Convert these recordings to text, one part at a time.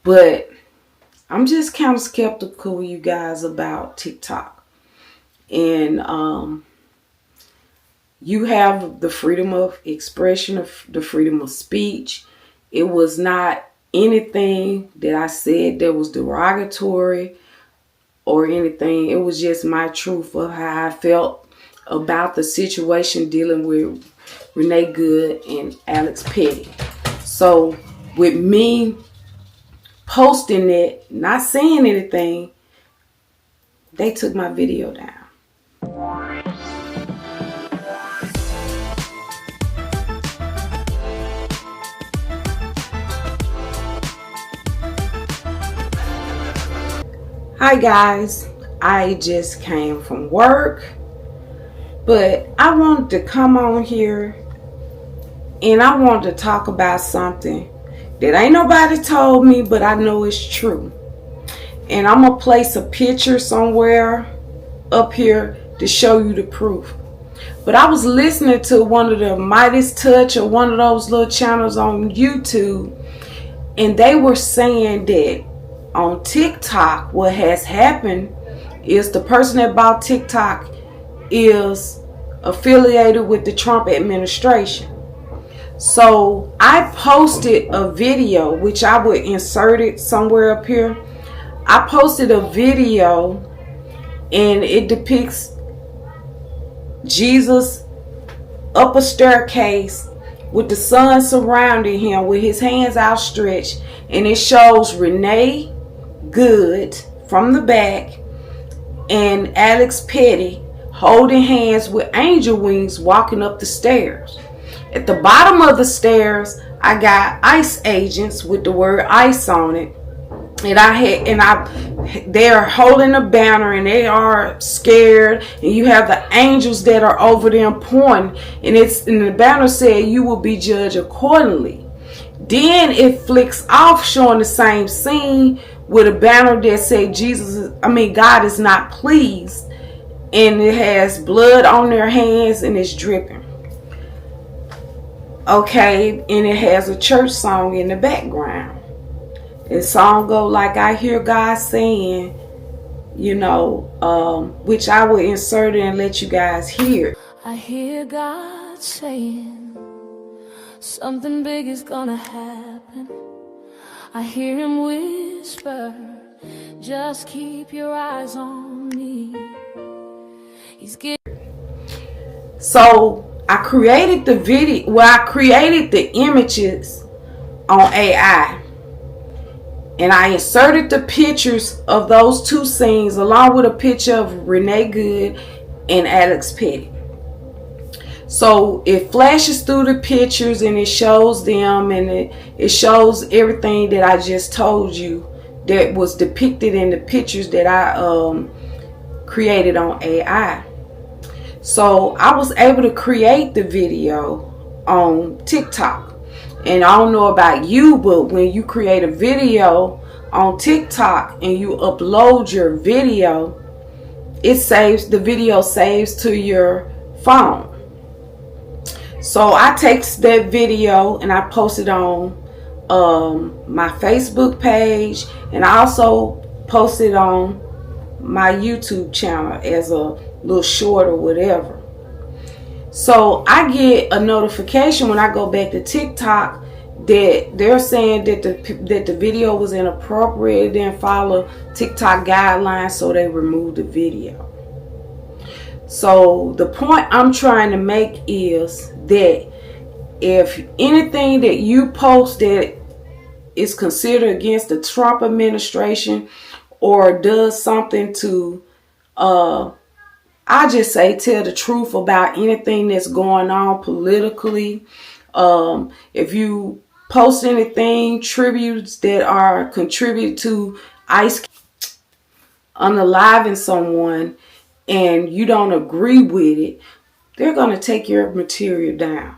But I'm just kind of skeptical, you guys, about TikTok. And you have the freedom of expression, of the freedom of speech. It was not anything that I said that was derogatory or anything. It was just my truth of how I felt about the situation dealing with Renee Good and Alex Petty. So with me posting it, not saying anything, they took my video down. Hi guys, I just came from work, but I wanted to come on here and I wanted to talk about something that ain't nobody told me, but I know it's true. And I'm gonna place a picture somewhere up here to show you the proof. But I was listening to one of the Midas Touch or one of those little channels on YouTube, and they were saying that on TikTok, what has happened is the person that bought TikTok is affiliated with the Trump administration. So I posted a video, which I would insert it somewhere up here. I posted a video and it depicts Jesus up a staircase with the sun surrounding him with his hands outstretched, and it shows Renee Good from the back and Alex Petty holding hands with angel wings walking up the stairs. At the bottom of the stairs, I got ICE agents with the word ICE on it. They're holding a banner and they are scared, and you have the angels that are over them pointing, and the banner said you will be judged accordingly. Then it flicks off showing the same scene with a banner that said God is not pleased, and it has blood on their hands and it's dripping. Okay, and it has a church song in the background. The song go like, I hear God saying, which I will insert it and let you guys hear. I hear God saying something big is gonna happen. I hear him whisper, just keep your eyes on me. So I created the video, I created the images on AI. And I inserted the pictures of those two scenes along with a picture of Renee Good and Alex Petty. So it flashes through the pictures and it shows them, and it shows everything that I just told you that was depicted in the pictures that I created on AI. So I was able to create the video on TikTok. And I don't know about you, but when you create a video on TikTok and you upload your video, the video saves to your phone. So I take that video and I post it on my Facebook page, and I also post it on my YouTube channel as a little short or whatever. So I get a notification when I go back to TikTok that they're saying that the video was inappropriate. It didn't follow TikTok guidelines, so they removed the video. So the point I'm trying to make is that if anything that you post that is considered against the Trump administration or does something to I just say tell the truth about anything that's going on politically. If you post anything, tributes that are contributed to ICE unaliving someone, and you don't agree with it, they're going to take your material down.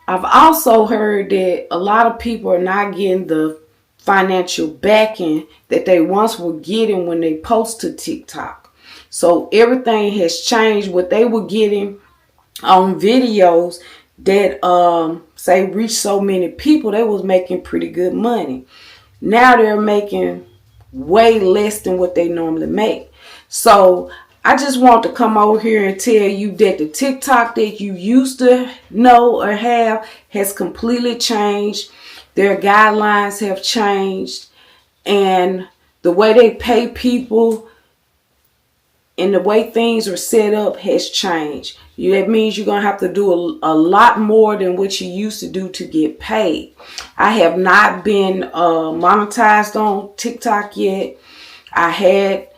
I've also heard that a lot of people are not getting the financial backing that they once were getting when they post to TikTok. So everything has changed. What they were getting on videos that say reach so many people, they was making pretty good money. Now they're making way less than what they normally make. So I just want to come over here and tell you that the TikTok that you used to know or have has completely changed. Their guidelines have changed, and the way they pay people and the way things are set up has changed. That means you're going to have to do a lot more than what you used to do to get paid. I have not been monetized on TikTok yet. I had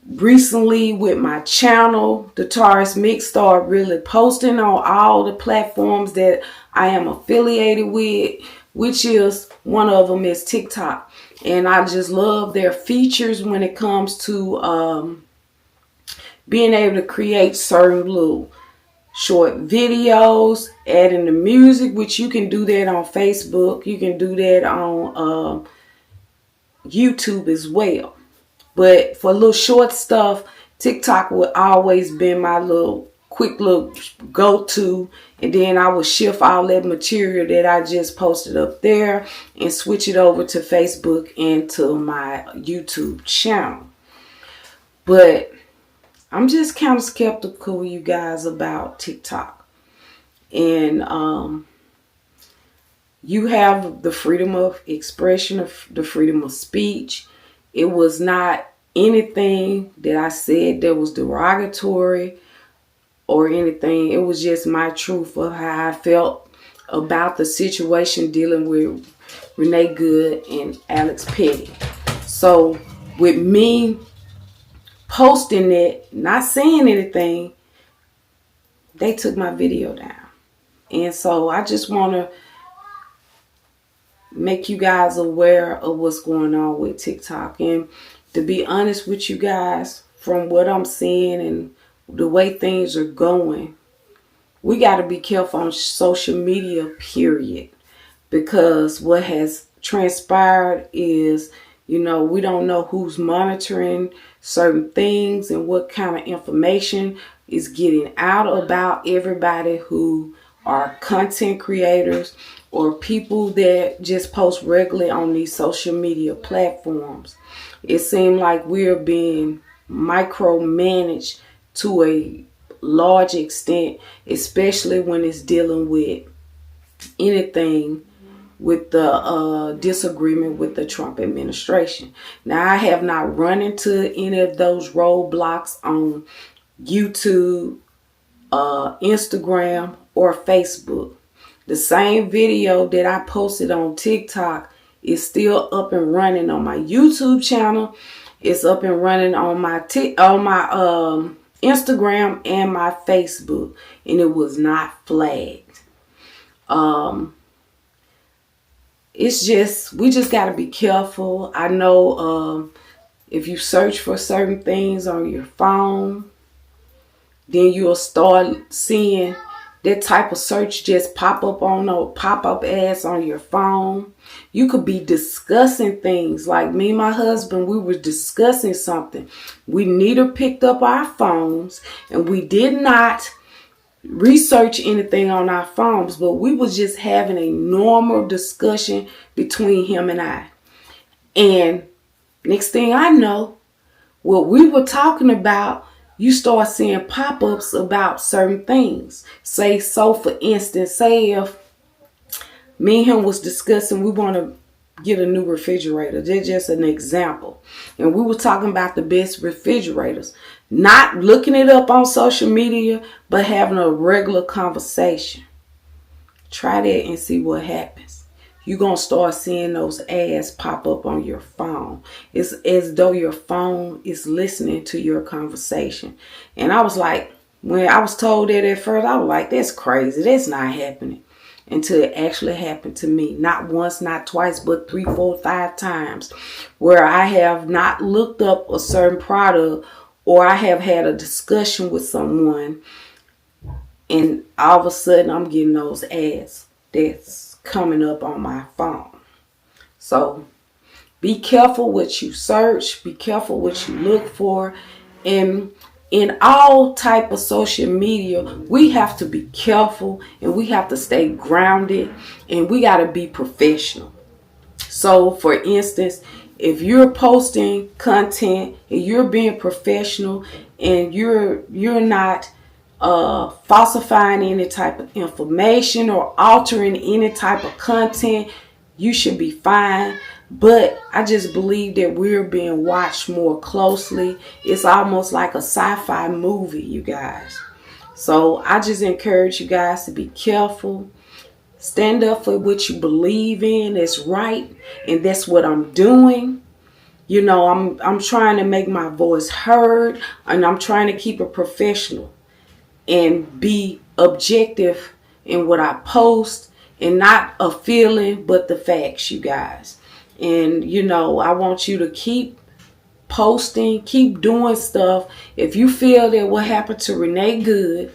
recently with my channel, the Taurus Mix, started really posting on all the platforms that I am affiliated with, which is one of them is TikTok. And I just love their features when it comes to being able to create certain little short videos, adding the music, which you can do that on Facebook. You can do that on YouTube as well. But for little short stuff, TikTok will always be my little quick little go-to. And then I will shift all that material that I just posted up there and switch it over to Facebook and to my YouTube channel. But I'm just kind of skeptical, you guys, about TikTok. And you have the freedom of expression, of the freedom of speech. It was not anything that I said that was derogatory or anything. It was just my truth of how I felt about the situation dealing with Renee Good and Alex Petty. So with me posting it, not saying anything, they took my video down. And so I just want to make you guys aware of what's going on with TikTok. And to be honest with you guys, from what I'm seeing and the way things are going, we got to be careful on social media, period. Because what has transpired is, we don't know who's monitoring certain things and what kind of information is getting out about everybody who are content creators or people that just post regularly on these social media platforms. It seems like we're being micromanaged to a large extent, especially when it's dealing with anything with the disagreement with the Trump administration. Now, I have not run into any of those roadblocks on YouTube, Instagram, or Facebook. The same video that I posted on TikTok is still up and running on my YouTube channel. It's up and running on my Instagram and my Facebook, and it was not flagged. It's just, we just got to be careful. I know if you search for certain things on your phone, then you'll start seeing that type of search just pop up ads on your phone. You could be discussing things. Like me and my husband, we were discussing something. We neither picked up our phones and we did not research anything on our phones, but we was just having a normal discussion between him and I. And next thing I know, what we were talking about, you start seeing pop-ups about certain things. So for instance, say if me and him was discussing, we want to get a new refrigerator. That's just an example. And we were talking about the best refrigerators. Not looking it up on social media, but having a regular conversation. Try that and see what happens. You're going to start seeing those ads pop up on your phone. It's as though your phone is listening to your conversation. And I was like, when I was told that at first, I was like, that's crazy. That's not happening. Until it actually happened to me. Not once, not twice, but 3, 4, 5 times. Where I have not looked up a certain product, or I have had a discussion with someone, and all of a sudden I'm getting those ads that's coming up on my phone. So be careful what you search, be careful what you look for. And in all type of social media, we have to be careful and we have to stay grounded and we got to be professional. So for instance, if you're posting content and you're being professional and you're not falsifying any type of information or altering any type of content, you should be fine. But I just believe that we're being watched more closely. It's almost like a sci-fi movie, you guys. So I just encourage you guys to be careful. Stand up for what you believe in. It's right, and that's what I'm doing. You know, I'm trying to make my voice heard, and I'm trying to keep it professional and be objective in what I post, and not a feeling but the facts, you guys. And you know, I want you to keep posting, keep doing stuff. If you feel that what happened to Renee Good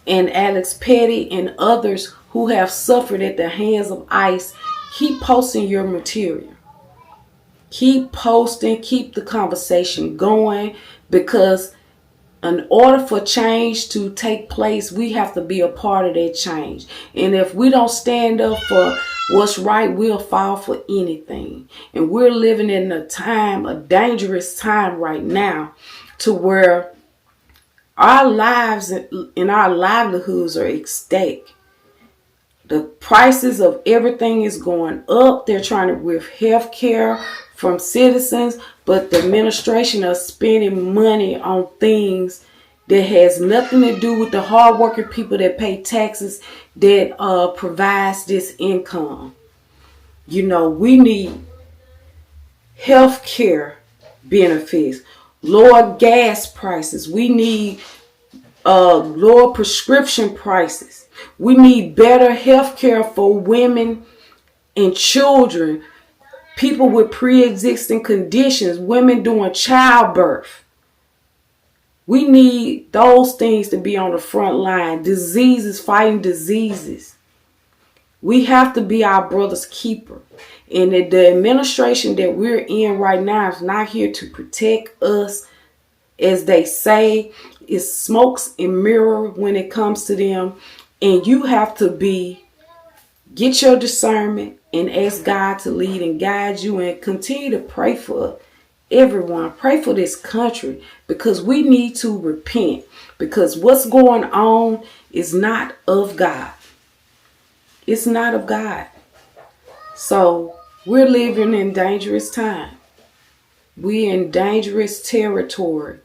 and Alex Petty and others who have suffered at the hands of ICE, keep posting your material. Keep posting, keep the conversation going, because in order for change to take place, we have to be a part of that change. And if we don't stand up for what's right, we'll fall for anything. And we're living in a dangerous time right now, to where our lives and our livelihoods are at stake. The prices of everything is going up. They're trying to rip health care from citizens, but the administration is spending money on things that has nothing to do with the hardworking people that pay taxes, that provides this income. You know, we need health care benefits, lower gas prices. We need lower prescription prices. We need better health care for women and children, people with pre-existing conditions, women doing childbirth. We need those things to be on the front line. Diseases, fighting diseases. We have to be our brother's keeper. And the administration that we're in right now is not here to protect us. As they say, it's smokes and mirror when it comes to them. And you have to get your discernment and ask God to lead and guide you, and continue to pray for everyone. Pray for this country, because we need to repent, because what's going on is not of God. It's not of God. So we're living in dangerous time. We're in dangerous territory.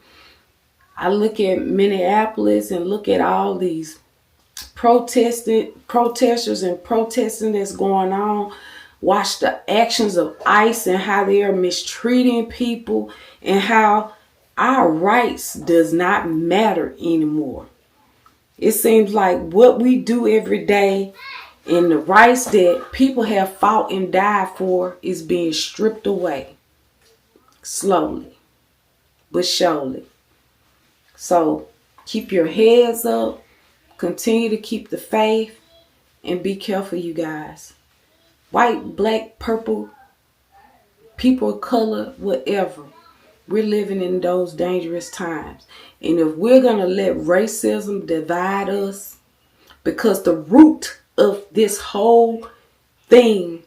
I look at Minneapolis and look at all these protesters and protesting that's going on. Watch the actions of ICE and how they are mistreating people, and how our rights does not matter anymore. It seems like what we do every day and the rights that people have fought and died for is being stripped away, slowly but surely. So keep your heads up, continue to keep the faith, and be careful, you guys. White, black, purple, people of color, whatever. We're living in those dangerous times. And if we're going to let racism divide us, because the root of this whole thing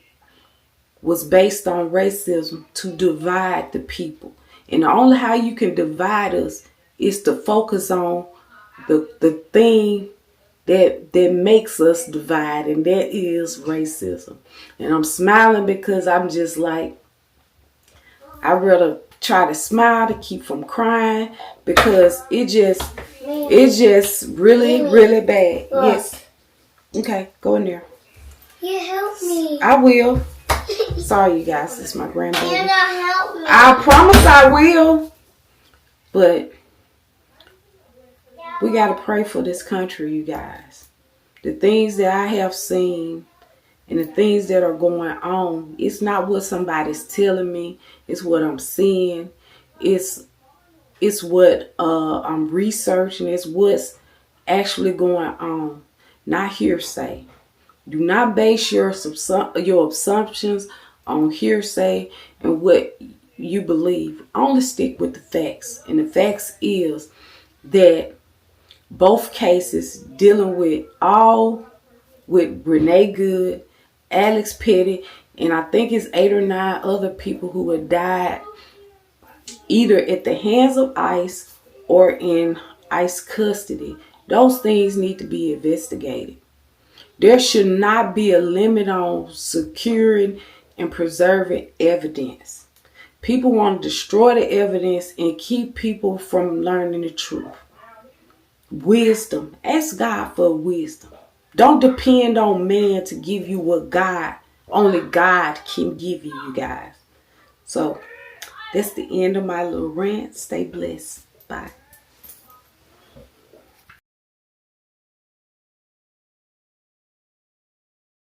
was based on racism, to divide the people. And the only how you can divide us is to focus on the thing that makes us divide, and that is racism. And I'm smiling because I'm just like, I'd rather try to smile to keep from crying, because it's just really, really bad. Yes. Okay, go in there. You help me. I will. Sorry, you guys. This is my grandbaby. You're not help me. I promise I will. But we got to pray for this country, you guys. The things that I have seen and the things that are going on, it's not what somebody's telling me. It's what I'm seeing. It's what I'm researching. It's what's actually going on. Not hearsay. Do not base your assumptions on hearsay and what you believe. Only stick with the facts. And the facts is that both cases dealing with Renee Good, Alex Petty, And I think it's 8 or 9 other people who have died either at the hands of ICE or in ICE custody. Those things need to be investigated. There should not be a limit on securing and preserving evidence. People want to destroy the evidence and keep people from learning the truth. Wisdom. Ask God for wisdom. Don't depend on man to give you what only God can give you guys. So that's the end of my little rant. Stay blessed. Bye.